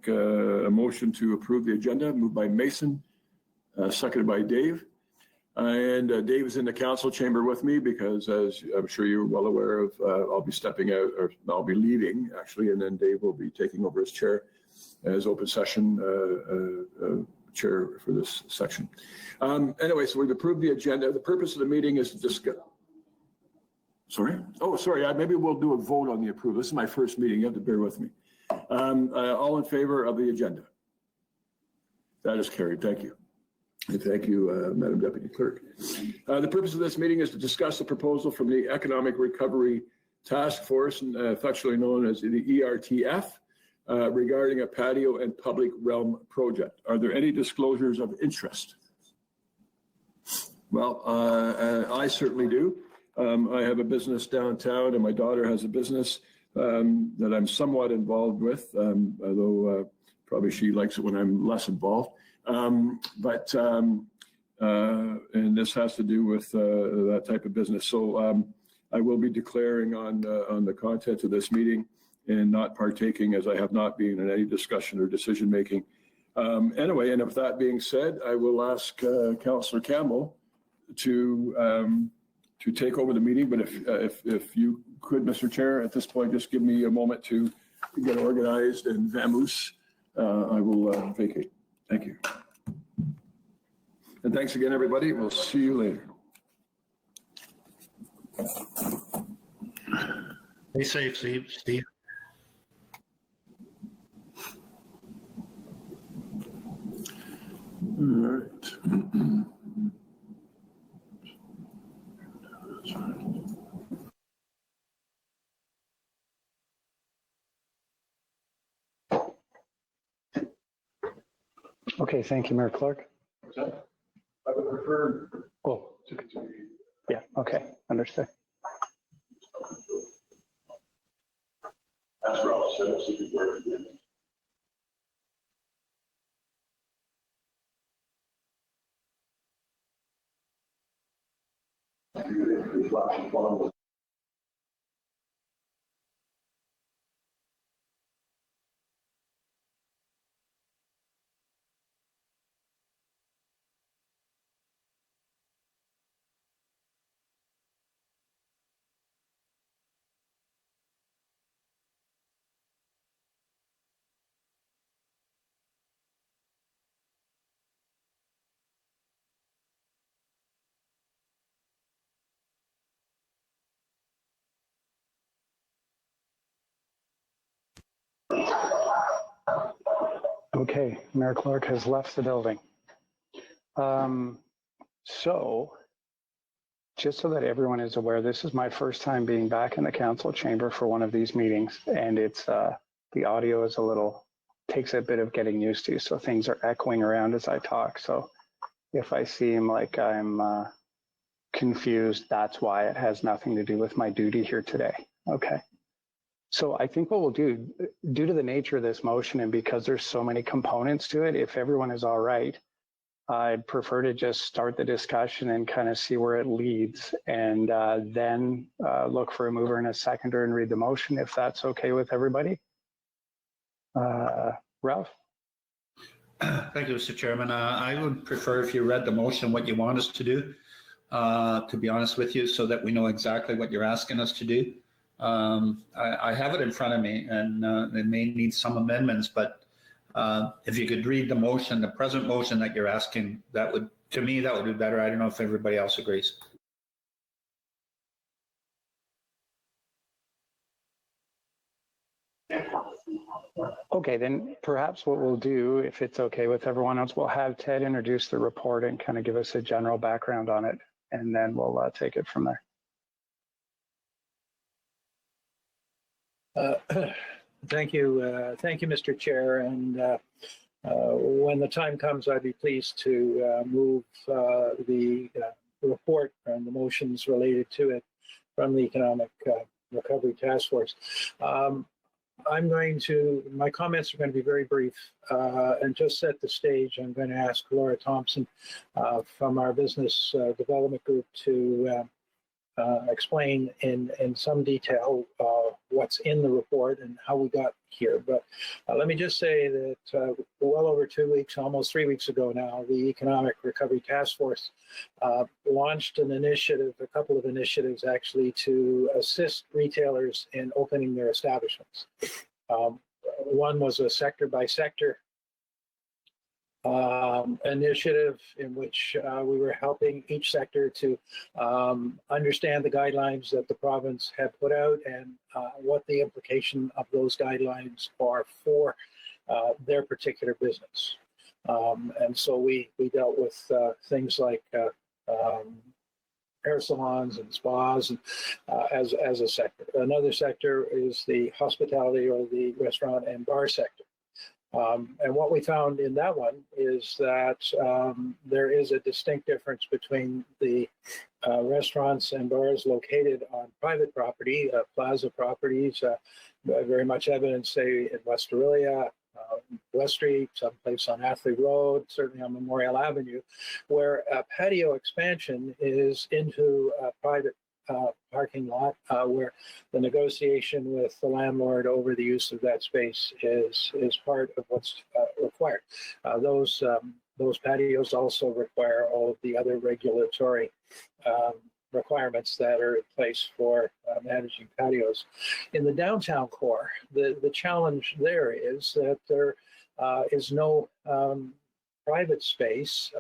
a motion to approve the agenda, moved by Mason, seconded by Dave. And Dave is in the council chamber with me because, as I'm sure you're well aware of, I'll be stepping out, or I'll be leaving actually, and then Dave will be taking over as chair, as open session chair for this section. Anyway, so we've approved the agenda. The purpose of the meeting is to discuss. Sorry? Oh, sorry. Maybe we'll do a vote on the approval. This is my first meeting. You have to bear with me. All in favor of the agenda? That is carried. Thank you. And thank you, Madam Deputy Clerk. The purpose of this meeting is to discuss the proposal from the Economic Recovery Task Force, affectionately known as the ERTF, regarding a patio and public realm project. Are there any disclosures of interest? Well, I certainly do. I have a business downtown, and my daughter has a business that I'm somewhat involved with, although probably she likes it when I'm less involved. And this has to do with that type of business. So I will be declaring on the content of this meeting and not partaking, as I have not been in any discussion or decision making. Anyway, and with that being said, I will ask Councillor Campbell to take over the meeting. But if you could, Mr. Chair, at this point, just give me a moment to get organized and vamoose, I will vacate. Thank you. And thanks again, everybody. We'll see you later. Stay safe, Steve. All right. Okay, thank you, Mayor Clark. I would prefer. Oh, yeah, okay, understood. That's what I'll set up so you can work again. Okay, Mayor Clark has left the building. So, just so that everyone is aware, this is my first time being back in the council chamber for one of these meetings, and it's the audio is takes a bit of getting used to, so things are echoing around as I talk. So if I seem like I'm confused, that's why. It has nothing to do with my duty here today. Okay. So I think what we'll do, due to the nature of this motion and because there's so many components to it, if everyone is all right, I'd prefer to just start the discussion and kind of see where it leads, and then look for a mover and a seconder and read the motion, if that's okay with everybody. Ralph? Thank you, Mr. Chairman. I would prefer if you read the motion, what you want us to do, to be honest with you, so that we know exactly what you're asking us to do. I have it in front of me, and it may need some amendments, but if you could read the motion, the present motion that you're asking, that would, to me, that would be better. I don't know if everybody else agrees. Okay, then perhaps what we'll do, if it's okay with everyone else, we'll have Ted introduce the report and kind of give us a general background on it, and then we'll take it from there. Thank you, Mr. Chair. And when the time comes, I'd be pleased to move the report and the motions related to it from the Economic Recovery Task Force. My comments are going to be very brief, and just set the stage. I'm going to ask Laura Thompson from our business development group to explain in some detail what's in the report and how we got here. But let me just say that well over 2 weeks, almost 3 weeks ago now, the Economic Recovery Task Force launched an initiative, a couple of initiatives actually, to assist retailers in opening their establishments. One was a sector by sector initiative in which we were helping each sector to understand the guidelines that the province had put out and what the implication of those guidelines are for their particular business. And so we dealt with things like hair salons and spas and, as a sector. Another sector is the hospitality or the restaurant and bar sector. And what we found in that one is that there is a distinct difference between the restaurants and bars located on private property, plaza properties, very much evident, say, in West Orillia, West Street, someplace on Athley Road, certainly on Memorial Avenue, where a patio expansion is into a private parking lot where the negotiation with the landlord over the use of that space is part of what's required. Those patios also require all of the other regulatory requirements that are in place for managing patios. In the downtown core, the challenge there is that there is no private space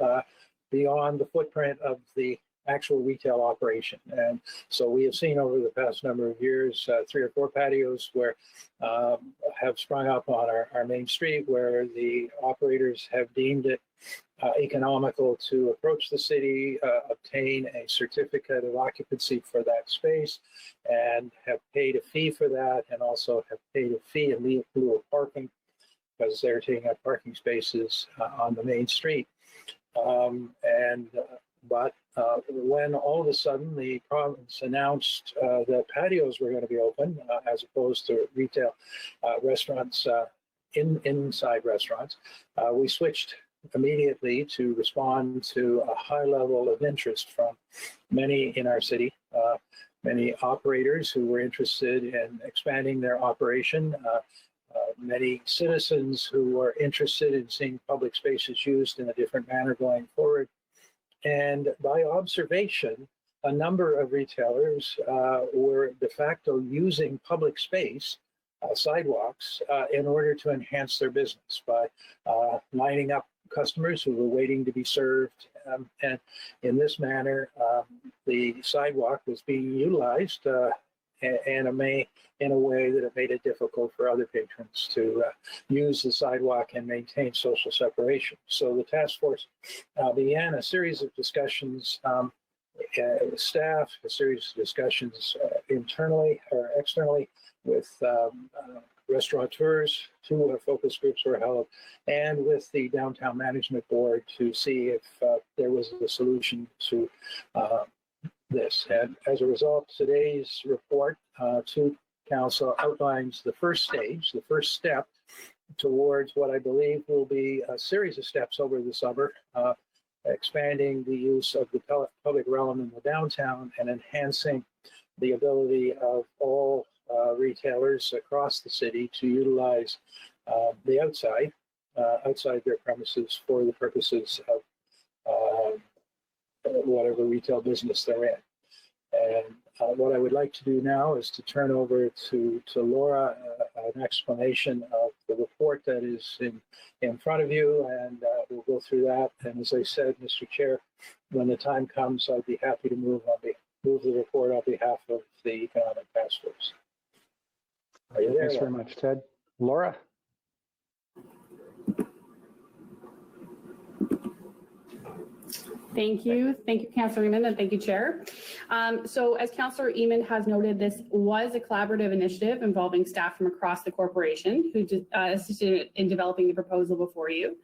beyond the footprint of the actual retail operation. And so we have seen over the past number of years 3 or 4 patios where have sprung up on our main street where the operators have deemed it economical to approach the city, obtain a certificate of occupancy for that space, and have paid a fee for that, and also have paid a fee in lieu of parking because they're taking up parking spaces on the main street. But when all of a sudden the province announced that patios were going to be open as opposed to retail restaurants, inside restaurants, we switched immediately to respond to a high level of interest from many in our city, many operators who were interested in expanding their operation, many citizens who were interested in seeing public spaces used in a different manner going forward. And by observation, a number of retailers were de facto using public space, sidewalks, in order to enhance their business by lining up customers who were waiting to be served. And in this manner, the sidewalk was being utilized in a way that it made it difficult for other patrons to use the sidewalk and maintain social separation. So the task force began a series of discussions with staff, a series of discussions internally or externally with restaurateurs. 2 focus groups were held, and with the downtown management board to see if there was a solution to this. And as a result, today's report to Council outlines the first stage, the first step towards what I believe will be a series of steps over the summer, expanding the use of the public realm in the downtown and enhancing the ability of all retailers across the city to utilize the outside their premises for the purposes of whatever retail business they're in. And what I would like to do now is to turn over to Laura an explanation of the report that is in front of you, and we'll go through that. And as I said, Mr. Chair, when the time comes, I'd be happy to move the report on behalf of the Economic Task Force. Are you there? Thanks very much, Ted. Laura? Thank you, Councillor Eamon, and thank you, Chair. So as Councillor Eamon has noted, this was a collaborative initiative involving staff from across the corporation who assisted in developing the proposal before you.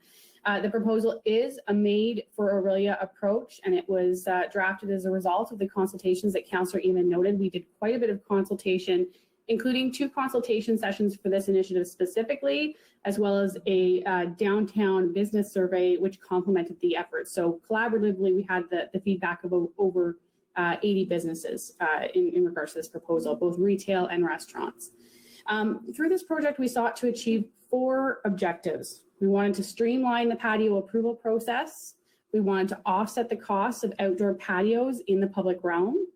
The proposal is a made for Orillia approach, and it was drafted as a result of the consultations that Councillor Eamon noted. We did quite a bit of consultation, including 2 consultation sessions for this initiative specifically, as well as a downtown business survey, which complemented the effort. So collaboratively, we had the feedback of over 80 businesses in regards to this proposal, both retail and restaurants. Through this project, we sought to achieve 4 objectives. We wanted to streamline the patio approval process. We wanted to offset the costs of outdoor patios in the public realm.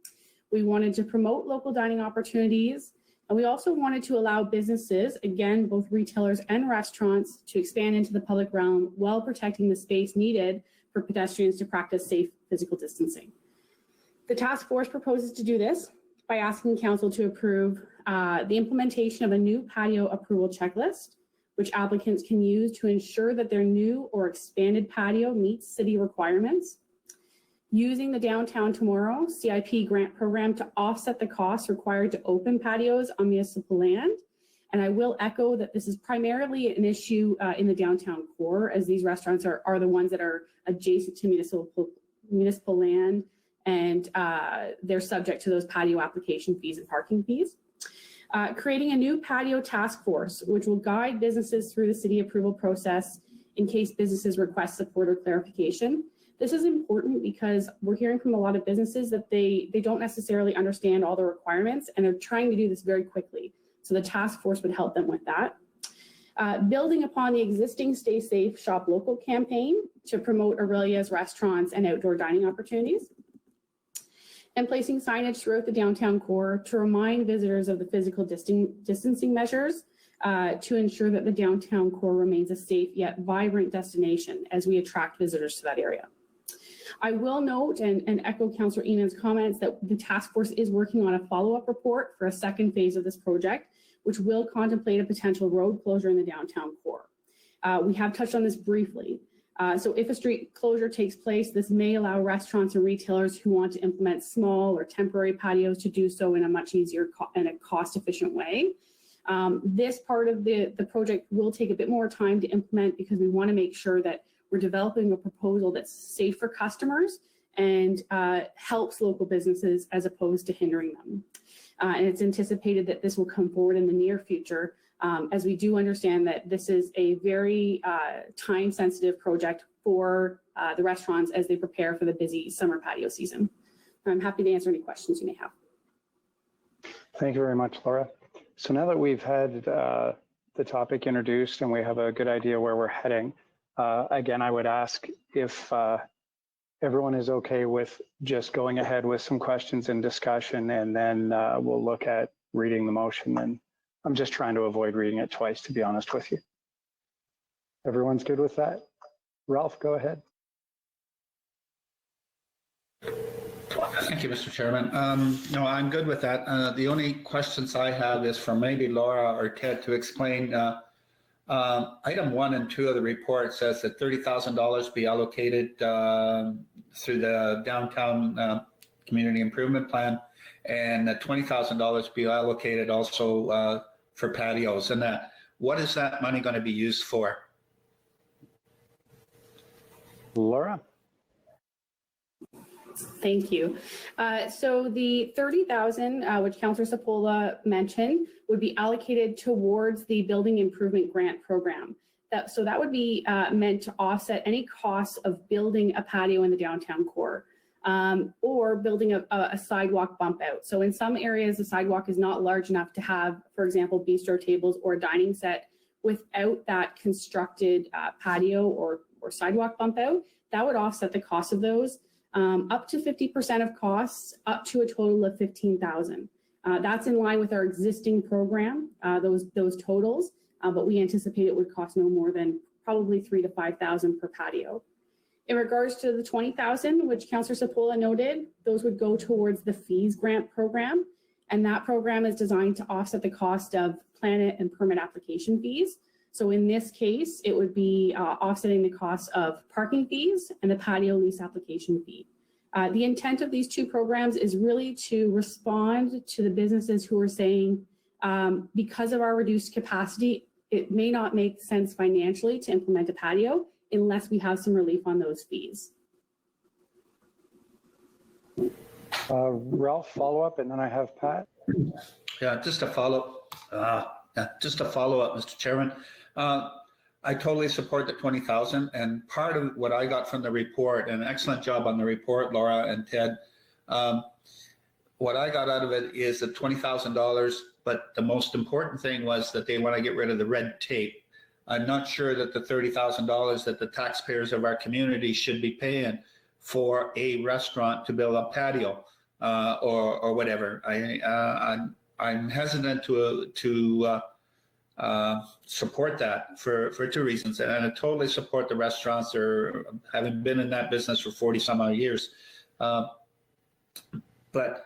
We wanted to promote local dining opportunities. And we also wanted to allow businesses, again, both retailers and restaurants, to expand into the public realm while protecting the space needed for pedestrians to practice safe physical distancing. The task force proposes to do this by asking council to approve the implementation of a new patio approval checklist, which applicants can use to ensure that their new or expanded patio meets city requirements. Using the Downtown Tomorrow CIP grant program to offset the costs required to open patios on municipal land. And I will echo that this is primarily an issue in the downtown core, as these restaurants are the ones that are adjacent to municipal land, and they're subject to those patio application fees and parking fees. Creating a new patio task force, which will guide businesses through the city approval process in case businesses request support or clarification. This is important because we're hearing from a lot of businesses that they don't necessarily understand all the requirements, and they're trying to do this very quickly. So the task force would help them with that. Building upon the existing Stay Safe, Shop Local campaign to promote Orillia's restaurants and outdoor dining opportunities. And placing signage throughout the downtown core to remind visitors of the physical distancing measures to ensure that the downtown core remains a safe yet vibrant destination as we attract visitors to that area. I will note and echo Councillor Eamon's comments that the task force is working on a follow-up report for a second phase of this project, which will contemplate a potential road closure in the downtown core. We have touched on this briefly. So if a street closure takes place, this may allow restaurants and retailers who want to implement small or temporary patios to do so in a much easier and a cost-efficient way. This part of the project will take a bit more time to implement because we want to make sure that we're developing a proposal that's safe for customers and helps local businesses as opposed to hindering them. And it's anticipated that this will come forward in the near future, as we do understand that this is a very time-sensitive project for the restaurants as they prepare for the busy summer patio season. I'm happy to answer any questions you may have. Thank you very much, Laura. So now that we've had the topic introduced and we have a good idea where we're heading, again, I would ask if everyone is okay with just going ahead with some questions and discussion, and then we'll look at reading the motion. And I'm just trying to avoid reading it twice, to be honest with you. Everyone's good with that? Ralph, go ahead. Thank you, Mr. Chairman. No, I'm good with that. The only questions I have is for maybe Laura or Ted to explain. Item 1 and 2 of the report says that $30,000 be allocated through the downtown community improvement plan, and that $20,000 be allocated also for patios. And that, what is that money going to be used for? Laura? Thank you. So the $30,000, which Councillor Sapola mentioned, would be allocated towards the building improvement grant program. So that would be meant to offset any costs of building a patio in the downtown core, or building a sidewalk bump out. So in some areas, the sidewalk is not large enough to have, for example, bistro tables or a dining set without that constructed patio or sidewalk bump out. That would offset the cost of those. Up to 50% of costs, up to a total of $15,000. That's in line with our existing program, those totals, but we anticipate it would cost no more than probably $3,000 to $5,000 per patio. In regards to the $20,000, which Councillor Sapola noted, those would go towards the fees grant program, and that program is designed to offset the cost of planet and permit application fees. So in this case, it would be offsetting the cost of parking fees and the patio lease application fee. The intent of these two programs is really to respond to the businesses who are saying, because of our reduced capacity, it may not make sense financially to implement a patio unless we have some relief on those fees. Ralph, follow up, and then I have Pat. Yeah, just a follow up, Mr. Chairman. I totally support the 20,000, and part of what I got from the report, and excellent job on the report, Laura and Ted, What I got out of it is the $20,000, but the most important thing was that they want to get rid of the red tape. I'm not sure that the $30,000 that the taxpayers of our community should be paying for a restaurant to build a patio or whatever. I'm hesitant to support that for two reasons, and I totally support the restaurants, or having been in that business for 40 some odd years. But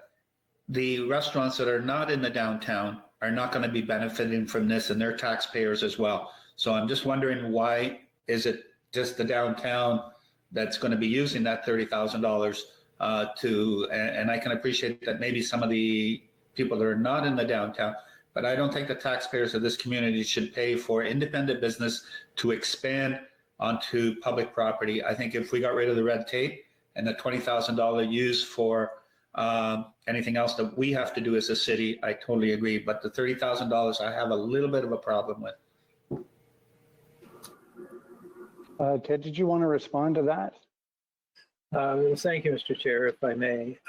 the restaurants that are not in the downtown are not going to be benefiting from this, and they're taxpayers as well. So I'm just wondering, why is it just the downtown that's going to be using that $30,000 and I can appreciate that maybe some of the people that are not in the downtown, but I don't think the taxpayers of this community should pay for independent business to expand onto public property. I think if we got rid of the red tape and the $20,000 used for anything else that we have to do as a city, I totally agree. But the $30,000 I have a little bit of a problem with. Ted, did you want to respond to that? Thank you, Mr. Chair, if I may.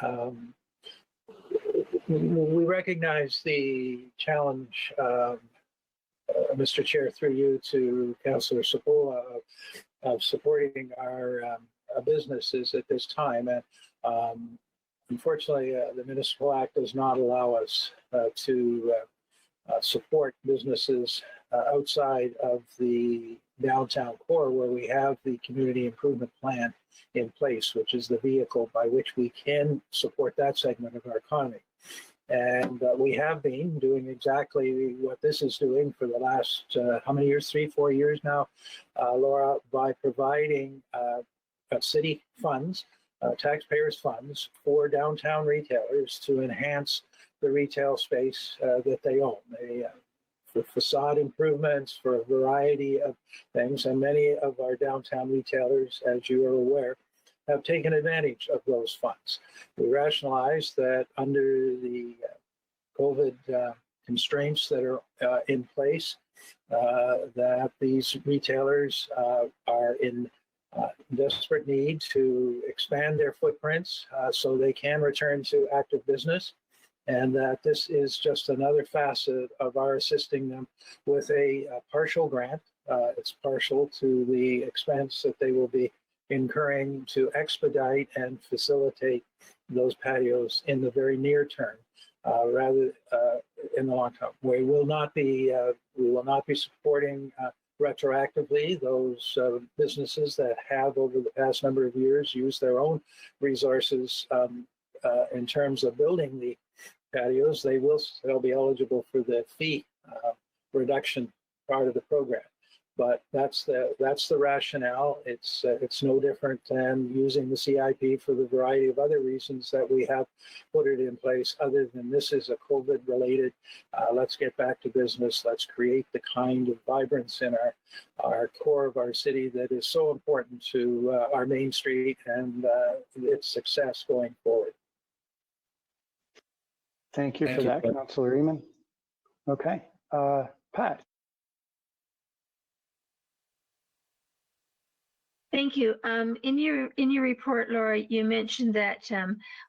We recognize the challenge, Mr. Chair, through you to Councillor Sapola of supporting our businesses at this time. And unfortunately, the Municipal Act does not allow us to support businesses outside of the downtown core, where we have the community improvement plan in place, which is the vehicle by which we can support that segment of our economy. And we have been doing exactly what this is doing for the last, how many years? 3-4 years now, Laura, by providing city funds, taxpayers' funds for downtown retailers to enhance the retail space that they own. For facade improvements, for a variety of things, and many of our downtown retailers, as you are aware, have taken advantage of those funds. We rationalize that under the COVID constraints that are in place, that these retailers are in desperate need to expand their footprints so they can return to active business, and that this is just another facet of our assisting them with a partial grant. It's partial to the expense that they will be incurring to expedite and facilitate those patios in the very near term, rather in the long term. We will not be supporting retroactively those businesses that have, over the past number of years, used their own resources in terms of building the patios. They'll be eligible for the fee reduction part of the program. But that's the rationale. It's no different than using the CIP for the variety of other reasons that we have put it in place, other than this is a COVID related, let's get back to business, let's create the kind of vibrance in our core of our city that is so important to our Main Street and its success going forward. Thank you for that, Councillor Eamon. Okay, Pat. Thank you. In your report, Laura, you mentioned that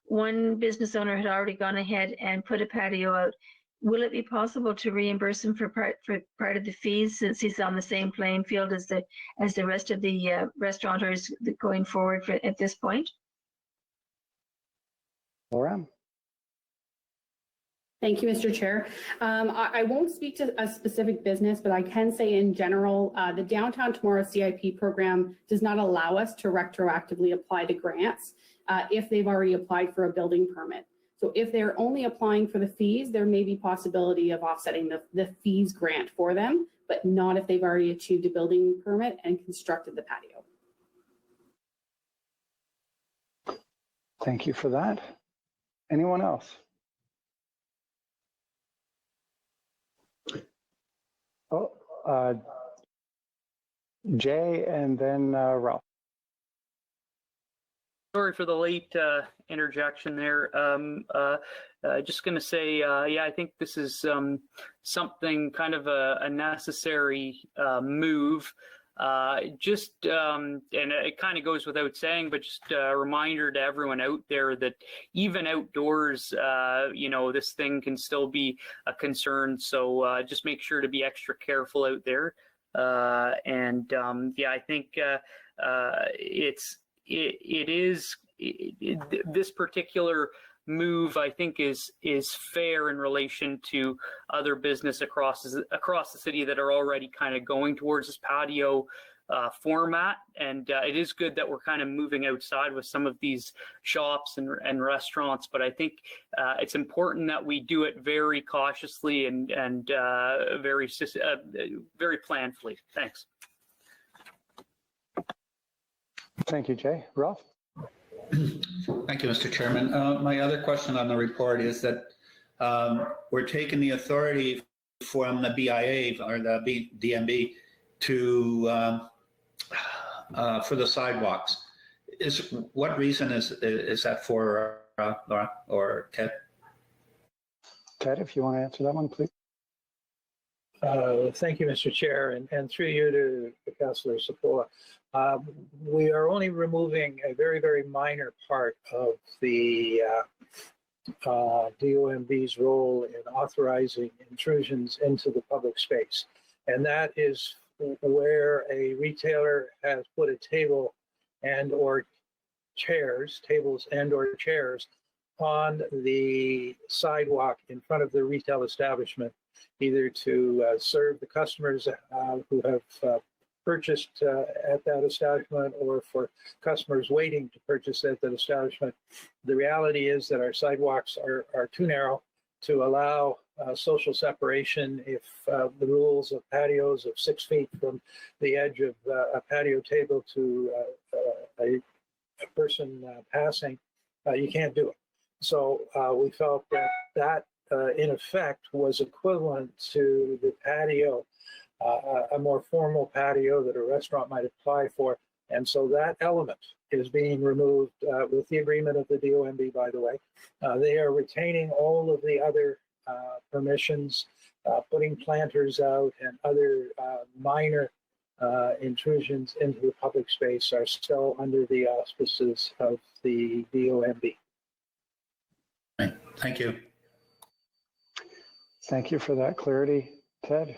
one business owner had already gone ahead and put a patio out. Will it be possible to reimburse him for part of the fees, since he's on the same playing field as the rest of the restaurateurs going forward at this point? Laura. Thank you, Mr. Chair. I won't speak to a specific business, but I can say in general, the Downtown Tomorrow CIP program does not allow us to retroactively apply to grants if they've already applied for a building permit. So if they're only applying for the fees, there may be possibility of offsetting the fees grant for them, but not if they've already achieved a building permit and constructed the patio. Thank you for that. Anyone else? Oh, Jay and then Ralph. Sorry for the late interjection there. Just going to say, yeah, I think this is something kind of a necessary move and it kind of goes without saying, but just a reminder to everyone out there that even outdoors, this thing can still be a concern. So just make sure to be extra careful out there. I think this particular move, I think, is fair in relation to other business across the city that are already kind of going towards this patio format, and it is good that we're kind of moving outside with some of these shops and restaurants. But I think it's important that we do it very cautiously and very planfully. Thanks. Thank you, Jay. Ralph? Thank you, Mr. Chairman. My other question on the report is that we're taking the authority from the BIA or the DMB to for the sidewalks. What reason is that for, Laura or Ted? Ted, if you want to answer that one, please. Thank you, Mr. Chair, and through you to Councillor Sepola. We are only removing a very, very minor part of the DOMB's role in authorizing intrusions into the public space. And that is where a retailer has put a tables and or chairs on the sidewalk in front of the retail establishment, either to serve the customers who have purchased at that establishment or for customers waiting to purchase at that establishment. The reality is that our sidewalks are too narrow to allow social separation if the rules of patios of 6 feet from the edge of a patio table to a person passing, you can't do it. So we felt that in effect was equivalent to the patio, a more formal patio that a restaurant might apply for. And so that element is being removed with the agreement of the DOMB, by the way. They are retaining all of the other permissions, putting planters out, and other minor intrusions into the public space are still under the auspices of the DOMB. Thank you. Thank you for that clarity, Ted.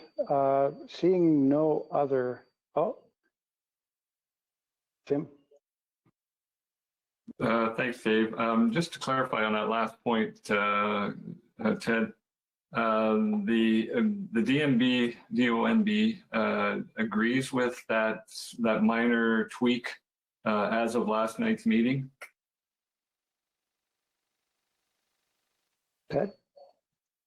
Seeing no other, Tim? Thanks, Dave. Just to clarify on that last point, Ted, the DOMB agrees with that minor tweak as of last night's meeting. Ted?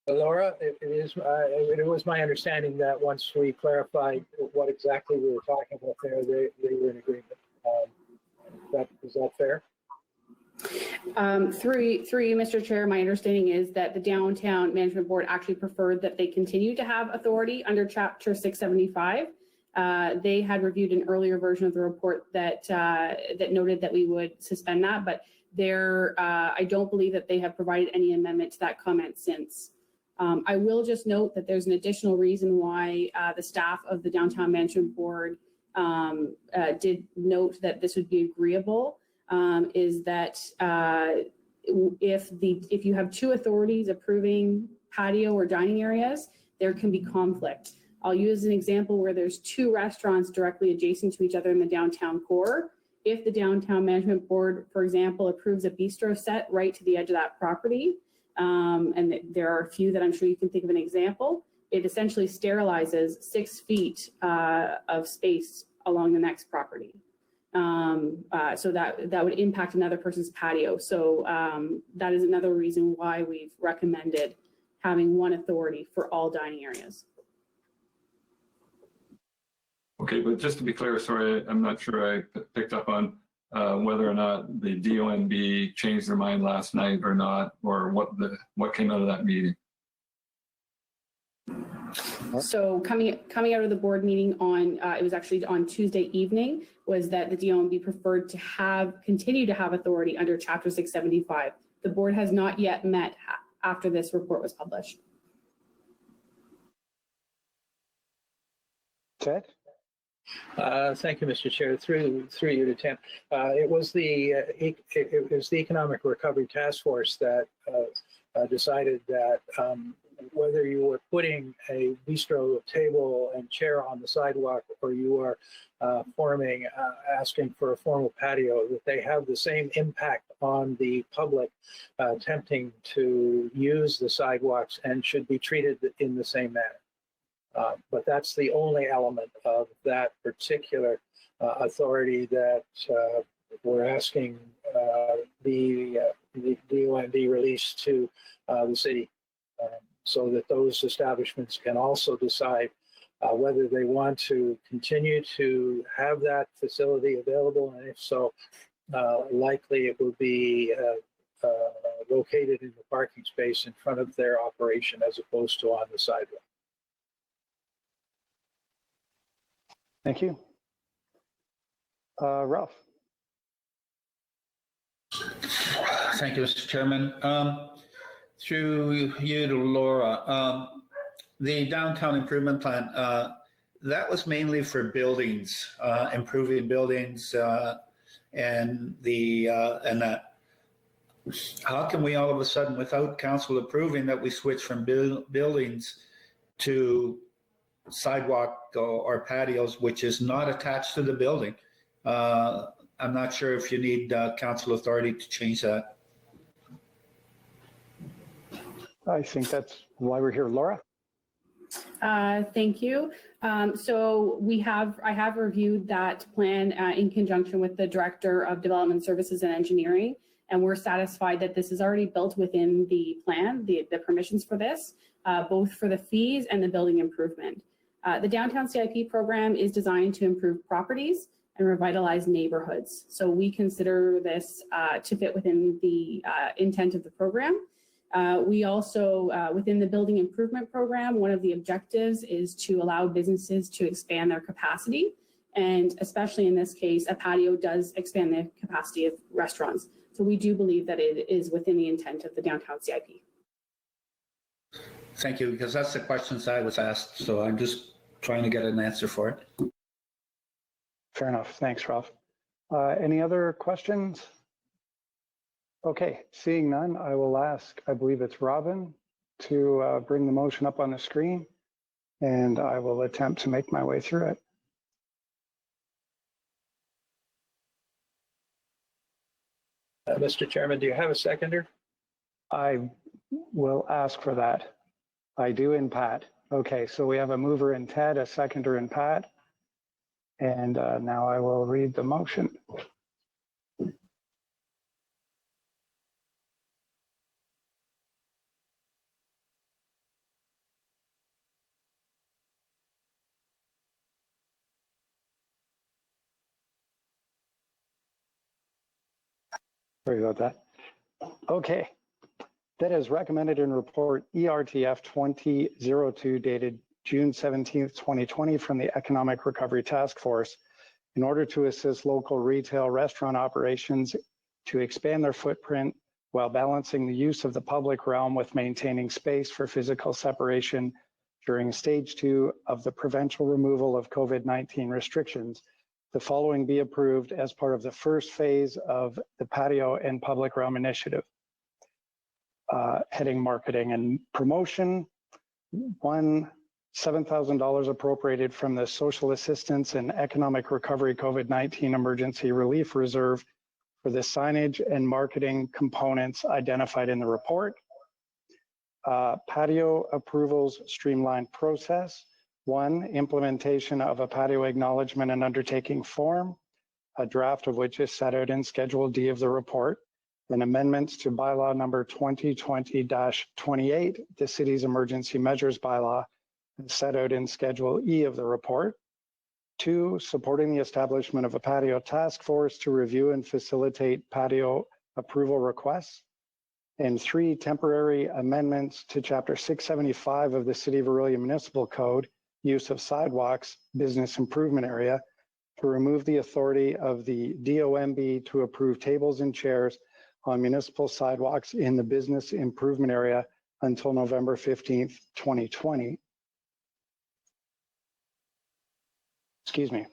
Laura, it was my understanding that once we clarified what exactly we were talking about there, they were in agreement. Is that fair? Through you, Mr. Chair, my understanding is that the Downtown Management Board actually preferred that they continue to have authority under Chapter 675. They had reviewed an earlier version of the report that noted that we would suspend that, but I don't believe that they have provided any amendment to that comment since. I will just note that there's an additional reason why the staff of the Downtown Management Board did note that this would be agreeable, is that if you have two authorities approving patio or dining areas, there can be conflict. I'll use an example where there's two restaurants directly adjacent to each other in the downtown core. If the Downtown Management Board, for example, approves a bistro set right to the edge of that property, and there are a few that I'm sure you can think of an example, it essentially sterilizes 6 feet of space along the next property. So that would impact another person's patio. So that is another reason why we've recommended having one authority for all dining areas. Okay, but just to be clear, sorry, I'm not sure I picked up on whether or not the DOMB changed their mind last night or not, or what came out of that meeting. So coming out of the board meeting on, it was actually on Tuesday evening, was that the DOMB preferred to continue to have authority under Chapter 675. The board has not yet met after this report was published. Ted? Thank you, Mr. Chair. Through you to Tim. It was the Economic Recovery Task Force that decided that whether you were putting a bistro table and chair on the sidewalk or you are asking for a formal patio, that they have the same impact on the public attempting to use the sidewalks and should be treated in the same manner. But that's the only element of that particular authority that we're asking the DOM be released to the city, so that those establishments can also decide whether they want to continue to have that facility available, and if so, likely it will be located in the parking space in front of their operation as opposed to on the sidewalk. Thank you. Ralph. Thank you, Mr. Chairman. Through you to Laura, the downtown improvement plan, that was mainly for buildings, improving buildings, and that. How can we all of a sudden, without council approving, that we switch from buildings to sidewalk or patios, which is not attached to the building? I'm not sure if you need council authority to change that. I think that's why we're here. Laura? Thank you. So I have reviewed that plan in conjunction with the Director of Development Services and Engineering, and we're satisfied that this is already built within the plan, the permissions for this, both for the fees and the building improvement. The Downtown CIP program is designed to improve properties and revitalize neighborhoods. So we consider this to fit within the intent of the program. We also, within the building improvement program, one of the objectives is to allow businesses to expand their capacity. And especially in this case, a patio does expand the capacity of restaurants. So we do believe that it is within the intent of the Downtown CIP. Thank you, because that's the questions I was asked. So I'm just trying to get an answer for it. Fair enough. Thanks, Ralph. Any other questions? Okay, seeing none, I will ask, I believe it's Robin, to bring the motion up on the screen, and I will attempt to make my way through it. Mr. Chairman, do you have a seconder? I will ask for that. I do in Pat. Okay, so we have a mover in Ted, a seconder in Pat, and now I will read the motion. Sorry about that. Okay, that is recommended in report ERTF 2002 dated June 17th, 2020 from the Economic Recovery Task Force in order to assist local retail restaurant operations to expand their footprint while balancing the use of the public realm with maintaining space for physical separation during stage 2 of the provincial removal of COVID-19 restrictions. The following be approved as part of the first phase of the patio and public realm initiative. Heading marketing and promotion. One, $7,000 appropriated from the Social Assistance and Economic Recovery COVID-19 Emergency Relief Reserve for the signage and marketing components identified in the report. Patio approvals streamlined process. 1, implementation of a patio acknowledgement and undertaking form, a draft of which is set out in Schedule D of the report, and amendments to bylaw number 2020-28, the city's emergency measures bylaw, set out in Schedule E of the report. 2, supporting the establishment of a patio task force to review and facilitate patio approval requests. And 3, temporary amendments to Chapter 675 of the City of Orillia Municipal Code, use of sidewalks, business improvement area, to remove the authority of the DOMB to approve tables and chairs on municipal sidewalks in the business improvement area until November 15th, 2020. Excuse me.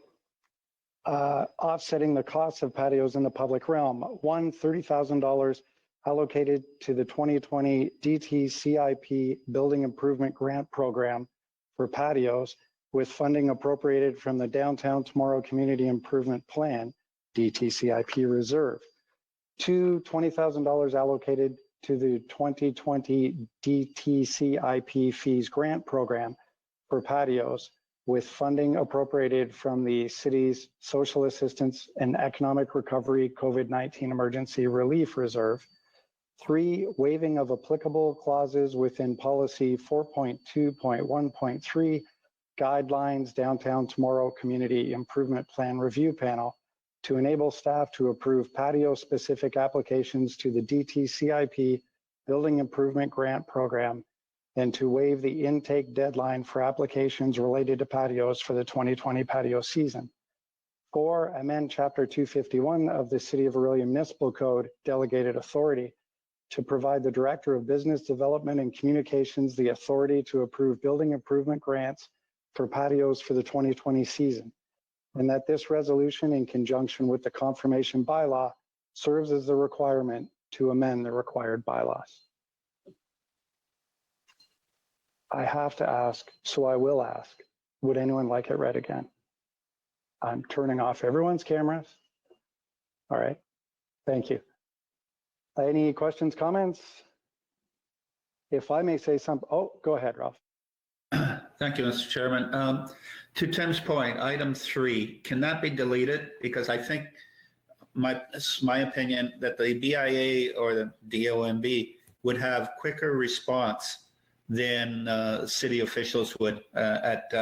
offsetting the costs of patios in the public realm. One, $30,000 allocated to the 2020 DTCIP Building Improvement Grant Program for patios, with funding appropriated from the Downtown Tomorrow Community Improvement Plan, DTCIP reserve. Two, $20,000 allocated to the 2020 DTCIP Fees Grant Program for patios, with funding appropriated from the city's Social Assistance and Economic Recovery COVID-19 Emergency Relief Reserve. Three, waiving of applicable clauses within policy 4.2.1.3 guidelines Downtown Tomorrow Community Improvement Plan Review Panel to enable staff to approve patio-specific applications to the DTCIP Building Improvement Grant Program, and to waive the intake deadline for applications related to patios for the 2020 patio season. Four, amend Chapter 251 of the City of Orillia Municipal Code, Delegated Authority, to provide the Director of Business Development and Communications the authority to approve building improvement grants for patios for the 2020 season, and that this resolution, in conjunction with the confirmation bylaw, serves as the requirement to amend the required bylaws. I have to ask, so I will ask, would anyone like it read again? I'm turning off everyone's cameras. All right, thank you. Any questions, comments? If I may say something, oh, go ahead, Ralph. Thank you, Mr. Chairman. To Tim's point, item 3, can that be deleted? Because I think it's my opinion that the BIA or the DOMB would have quicker response than city officials would at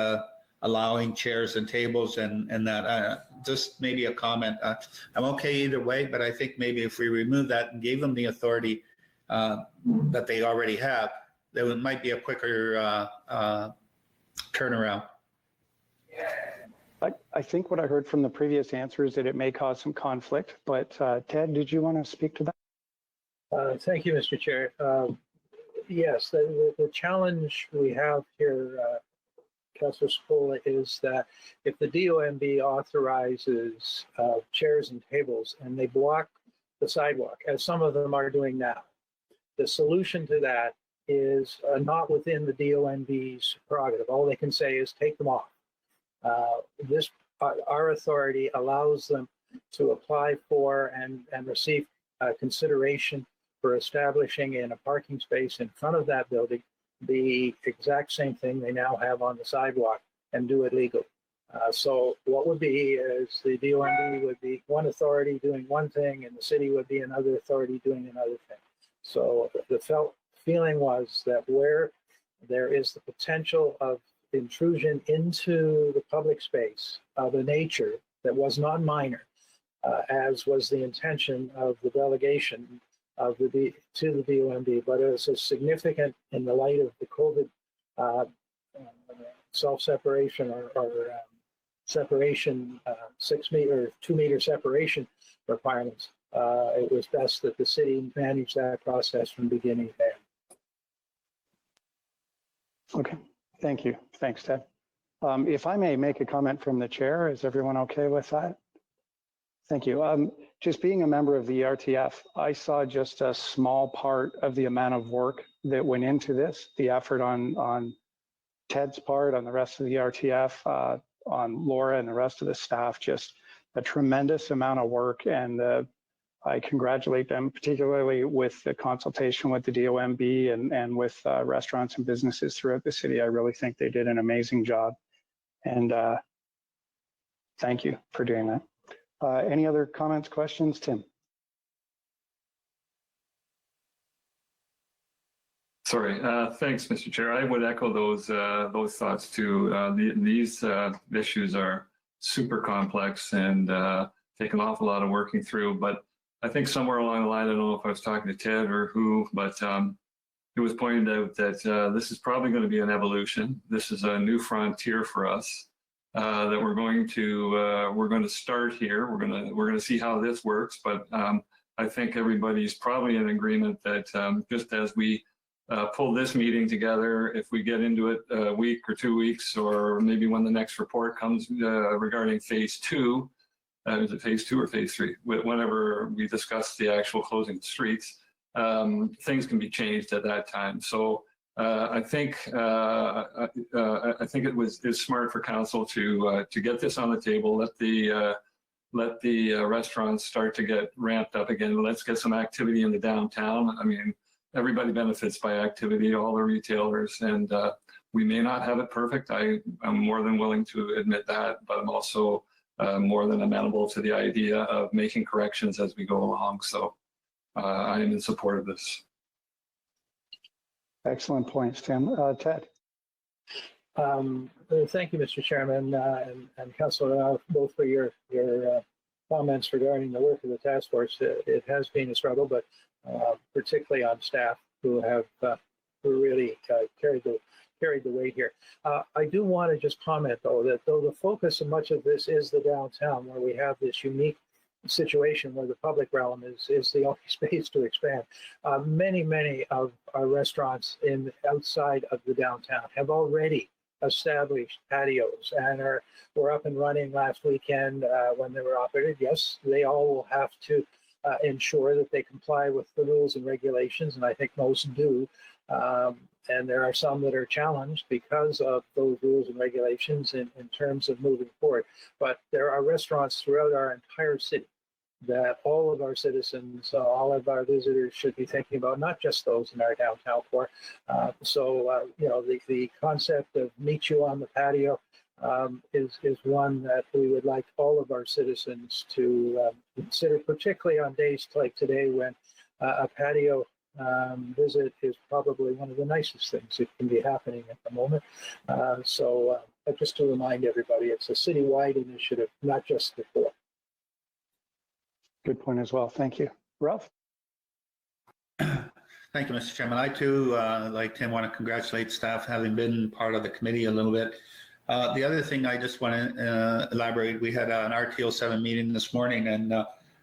allowing chairs and tables and that. Just maybe a comment. I'm okay either way, but I think maybe if we remove that and gave them the authority that they already have, there might be a quicker turnaround. I think what I heard from the previous answer is that it may cause some conflict, but Ted, did you want to speak to that? Thank you, Mr. Chair. Yes, the challenge we have here, Councillor Spola, is that if the DOMB authorizes chairs and tables and they block the sidewalk, as some of them are doing now, the solution to that is not within the DOMB's prerogative. All they can say is take them off. Our authority allows them to apply for and receive consideration for establishing in a parking space in front of that building the exact same thing they now have on the sidewalk and do it legal. So what would be is the DOMB would be one authority doing one thing and the city would be another authority doing another thing. So the feeling was that where there is the potential of intrusion into the public space of a nature that was not minor, as was the intention of the delegation of to the DOMB, but it was significant in the light of the COVID self-separation or separation, 6 meter, 2 meter separation requirements. It was best that the city manage that process from beginning to end. Okay, thank you. Thanks, Ted. If I may make a comment from the chair, is everyone okay with that? Thank you. Just being a member of the RTF, I saw just a small part of the amount of work that went into this, the effort on Ted's part, on the rest of the RTF, on Laura and the rest of the staff, just a tremendous amount of work. And I congratulate them, particularly with the consultation with the DOMB and with restaurants and businesses throughout the city. I really think they did an amazing job. And thank you for doing that. Any other comments, questions, Tim? Sorry, thanks, Mr. Chair. I would echo those thoughts too. These issues are super complex and take an awful lot of working through. But I think somewhere along the line, I don't know if I was talking to Ted or who, but it was pointed out that this is probably going to be an evolution. This is a new frontier for us. That we're going to start here. We're going to see how this works. But I think everybody's probably in agreement that just as we pull this meeting together, if we get into it a week or 2 weeks, or maybe when the next report comes regarding phase 2, is it phase 2 or phase 3? Whenever we discuss the actual closing the streets, things can be changed at that time. So I think it's smart for council to get this on the table, let the restaurants start to get ramped up again. Let's get some activity in the downtown. I mean, everybody benefits by activity, all the retailers, and we may not have it perfect. I'm more than willing to admit that, but I'm also more than amenable to the idea of making corrections as we go along. So I am in support of this. Excellent points, Tim. Ted. Thank you, Mr. Chairman, and Councillor, both for your comments regarding the work of the task force. It has been a struggle, but particularly on staff who really carried the weight here. I do want to just comment, though, that though the focus of much of this is the downtown, where we have this unique situation where the public realm is the only space to expand. Many of our restaurants outside of the downtown have already established patios and were up and running last weekend when they were operated. Yes, they all will have to ensure that they comply with the rules and regulations, and I think most do. And there are some that are challenged because of those rules and regulations in terms of moving forward. But there are restaurants throughout our entire city that all of our citizens, all of our visitors should be thinking about, not just those in our downtown core. The concept of meet you on the patio is one that we would like all of our citizens to consider, particularly on days like today when a patio visit is probably one of the nicest things that can be happening at the moment. Just to remind everybody, it's a citywide initiative, not just the core. Good point as well. Thank you. Ralph? Thank you, Mr. Chairman. I too, like Tim, want to congratulate staff having been part of the committee a little bit. The other thing I just want to elaborate, we had an RTO 7 meeting this morning, and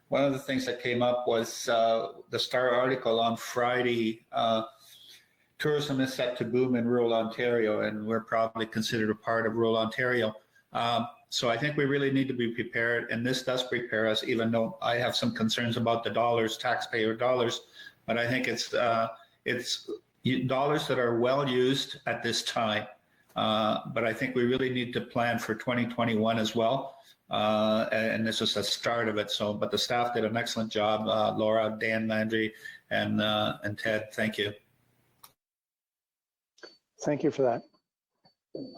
one of the things that came up was the Star article on Friday. Tourism is set to boom in rural Ontario, and we're probably considered a part of rural Ontario. So I think we really need to be prepared, and this does prepare us, even though I have some concerns about the dollars, taxpayer dollars, but I think it's dollars that are well used at this time. But I think we really need to plan for 2021 as well. And this is the start of it. So, but the staff did an excellent job. Laura, Dan Landry, and Ted, thank you. Thank you for that.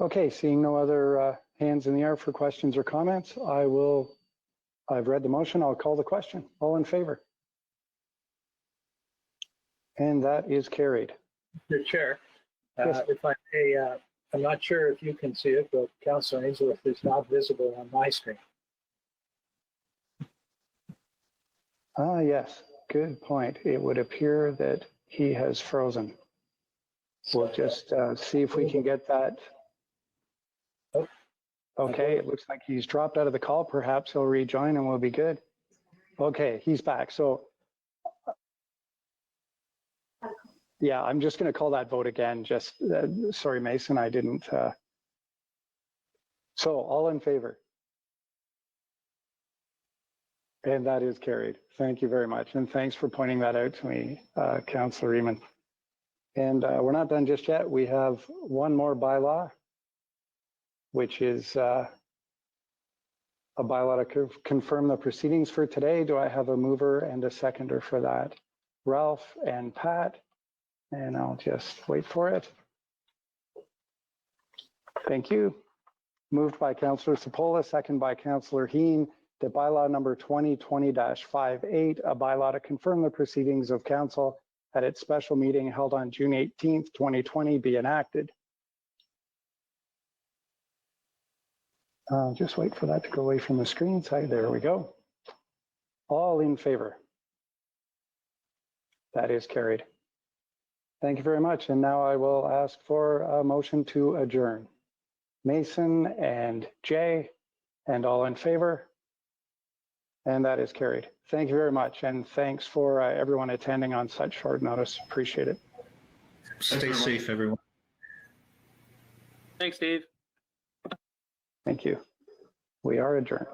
Okay, seeing no other hands in the air for questions or comments, I've read the motion. I'll call the question. All in favor? And that is carried. Mr. Chair, Yes. if I may, I'm not sure if you can see it, but Councillor Ainsworth is not visible on my screen. Yes, good point. It would appear that he has frozen. We'll just see if we can get that. Okay, it looks like he's dropped out of the call. Perhaps he'll rejoin and we'll be good. Okay, he's back. So, yeah, I'm just going to call that vote again. Just, sorry, Mason, I didn't. So, all in favor? And that is carried. Thank you very much. And thanks for pointing that out to me, Councillor Eamon. And we're not done just yet. We have one more bylaw, which is a bylaw to confirm the proceedings for today. Do I have a mover and a seconder for that? Ralph and Pat, and I'll just wait for it. Thank you. Moved by Councillor Sepola, second by Councillor Heen, that bylaw number 2020-58, a bylaw to confirm the proceedings of council at its special meeting held on June 18th, 2020 be enacted. Just wait for that to go away from the screen side. There we go. All in favor? That is carried. Thank you very much. And now I will ask for a motion to adjourn. Mason and Jay, and all in favor? And that is carried. Thank you very much. And thanks for everyone attending on such short notice. Appreciate it. Stay safe, everyone. Thanks, Dave. Thank you. We are adjourned.